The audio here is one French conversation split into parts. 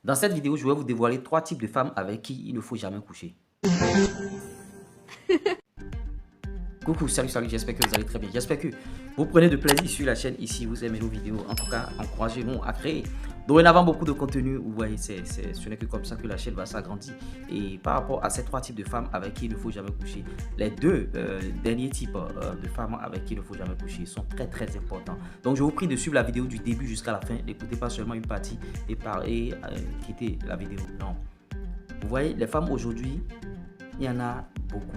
Dans cette vidéo, je vais vous dévoiler 3 types de femmes avec qui il ne faut jamais coucher. Coucou, salut, j'espère que vous allez très bien. J'espère que vous prenez de plaisir sur la chaîne ici, vous aimez nos vidéos. En tout cas, encouragez-nous à créer dorénavant beaucoup de contenu. Vous voyez, ce n'est que comme ça que la chaîne va s'agrandir. Et par rapport à ces 3 types de femmes avec qui il ne faut jamais coucher, les deux derniers types de femmes avec qui il ne faut jamais coucher sont très importants. Donc je vous prie de suivre la vidéo du début jusqu'à la fin. N'écoutez pas seulement une partie et quittez la vidéo. Non. Vous voyez, les femmes aujourd'hui, il y en a beaucoup.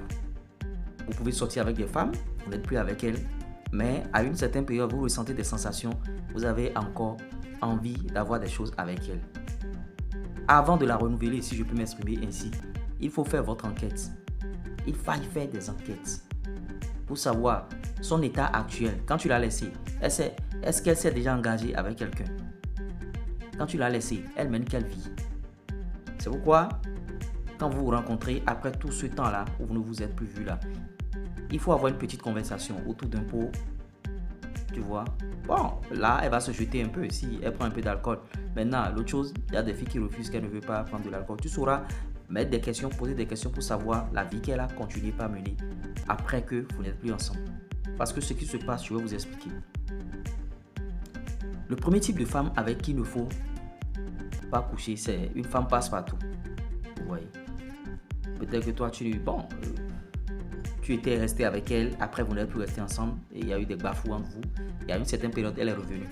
Vous pouvez sortir avec des femmes, vous n'êtes plus avec elles, mais à une certaine période, vous ressentez des sensations, vous avez encore envie d'avoir des choses avec elles. Avant de la renouveler, si je peux m'exprimer ainsi, il faut faire votre enquête. Il faut faire des enquêtes pour savoir son état actuel. Quand tu l'as laissée, est-ce qu'elle s'est déjà engagée avec quelqu'un? Quand tu l'as laissée, elle mène quelle vie? C'est pourquoi, quand vous vous rencontrez, après tout ce temps-là, où vous ne vous êtes plus vu là, il faut avoir une petite conversation autour d'un pot, tu vois. Bon, là, elle va se jeter un peu si elle prend un peu d'alcool. Maintenant, l'autre chose, il y a des filles qui refusent, qu'elles ne veulent pas prendre de l'alcool. Tu sauras mettre des questions, poser des questions pour savoir la vie qu'elle a continué par mener après que vous n'êtes plus ensemble. Parce que ce qui se passe, je vais vous expliquer. Le premier type de femme avec qui il ne faut pas coucher, c'est une femme passe-partout. Vous voyez. Peut-être que toi, tu étais resté avec elle, après vous n'êtes plus resté ensemble et il y a eu des bafoues entre vous. Et à une certaine période, elle est revenue.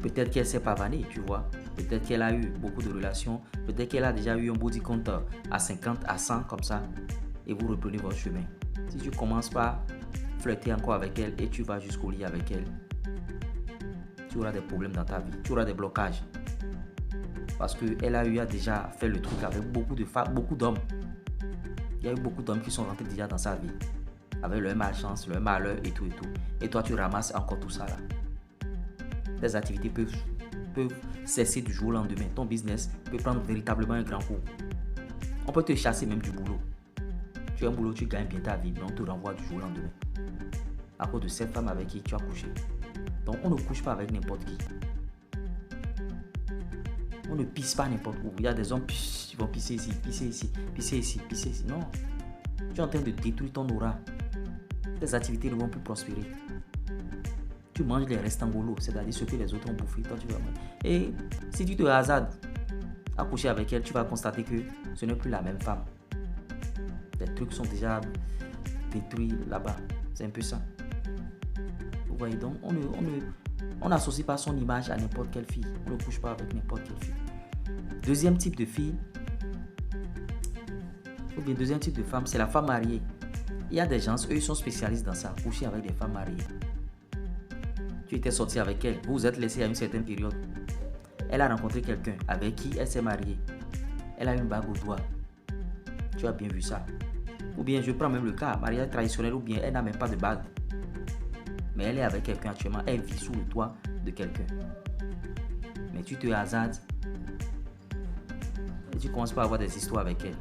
Peut-être qu'elle s'est pavanée, tu vois. Peut-être qu'elle a eu beaucoup de relations. Peut-être qu'elle a déjà eu un body count à 50, à 100 comme ça. Et vous reprenez votre chemin. Si tu commences par flirter encore avec elle et tu vas jusqu'au lit avec elle, tu auras des problèmes dans ta vie. Tu auras des blocages. Parce qu'elle a déjà fait le truc avec beaucoup de femmes, beaucoup d'hommes. Il y a eu beaucoup d'hommes qui sont rentrés déjà dans sa vie, avec leur malchance, leur malheur et tout. Et toi, tu ramasses encore tout ça là. Tes activités peuvent cesser du jour au lendemain. Ton business peut prendre véritablement un grand coup. On peut te chasser même du boulot. Tu as un boulot, tu gagnes bien ta vie, mais on te renvoie du jour au lendemain. À cause de cette femme avec qui tu as couché. Donc, on ne couche pas avec n'importe qui. On ne pisse pas n'importe où. Il y a des hommes qui vont pisser ici, pisser ici, pisser ici, pisser ici. Non. Tu es en train de détruire ton aura. Tes activités ne vont plus prospérer. Tu manges les restants-golos, c'est-à-dire ce que les autres ont bouffé. Toi, tu vas manger. Et si tu te hasardes à coucher avec elle, tu vas constater que ce n'est plus la même femme. Les trucs sont déjà détruits là-bas. C'est un peu ça. Vous voyez donc, on n'associe pas son image à n'importe quelle fille. On ne couche pas avec n'importe quelle fille. Deuxième type de fille, ou bien deuxième type de femme, c'est la femme mariée. Il y a des gens, eux, ils sont spécialistes dans ça, coucher avec des femmes mariées. Tu étais sorti avec elle, vous vous êtes laissé à une certaine période. Elle a rencontré quelqu'un avec qui elle s'est mariée. Elle a une bague au doigt. Tu as bien vu ça. Ou bien, je prends même le cas, mariage traditionnel, ou bien elle n'a même pas de bague. Mais elle est avec quelqu'un actuellement, elle vit sous le toit de quelqu'un. Mais tu te hasardes et tu commences pas à avoir des histoires avec elle.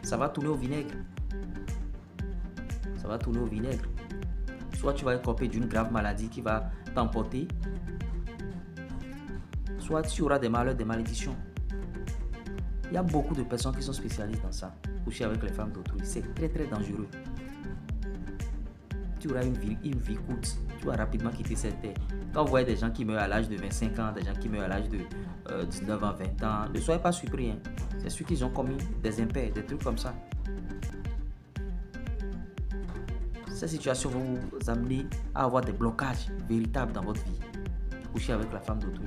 Ça va tourner au vinaigre. Ça va tourner au vinaigre. Soit tu vas être coupé d'une grave maladie qui va t'emporter, soit tu auras des malheurs, des malédictions. Il y a beaucoup de personnes qui sont spécialistes dans ça. Coucher avec les femmes d'autrui, c'est très dangereux. Tu auras une vie courte. Tu vas rapidement quitter cette terre. Quand vous voyez des gens qui meurent à l'âge de 25 ans, des gens qui meurent à l'âge de 19 ans, 20 ans, ne soyez pas surpris. Hein. C'est sûr qu'ils ont commis des impairs, des trucs comme ça. Cette situation va vous amener à avoir des blocages véritables dans votre vie. Coucher avec la femme d'autrui.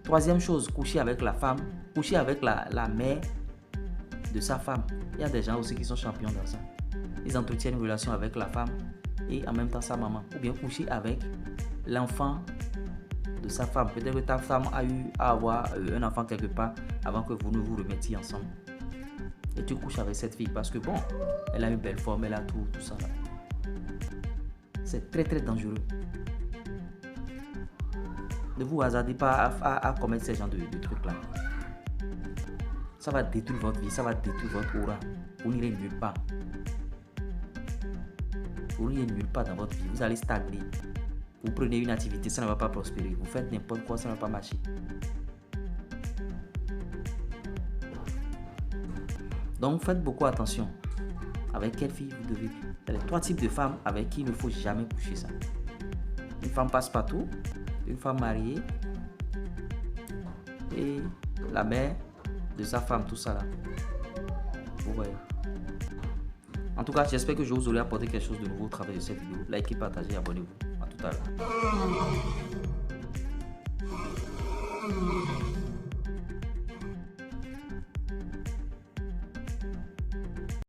Troisième chose, coucher avec la femme, coucher avec la mère de sa femme. Il y a des gens aussi qui sont champions dans ça. Ils entretiennent une relation avec la femme et en même temps sa maman. Ou bien coucher avec l'enfant de sa femme. Peut-être que ta femme a eu à avoir un enfant quelque part avant que vous ne vous remettiez ensemble. Et tu couches avec cette fille parce que bon, elle a une belle forme, elle a tout ça là. C'est très dangereux. Ne vous hasardez pas à commettre ce genre de trucs là. Ça va détruire votre vie, ça va détruire votre aura. Vous n'irez nulle part. Vous n'irez nulle part dans votre vie. Vous allez stagner. Vous prenez une activité, ça ne va pas prospérer. Vous faites n'importe quoi, ça ne va pas marcher. Donc faites beaucoup attention. Avec quelle fille vous devez... Il y a les 3 types de femmes avec qui il ne faut jamais coucher ça. Une femme passe-partout, une femme mariée et la mère de sa femme, tout ça là. Vous voyez. En tout cas, j'espère que je vous aurai apporté quelque chose de nouveau au travers de cette vidéo. Likez, partagez, abonnez-vous. À tout à l'heure.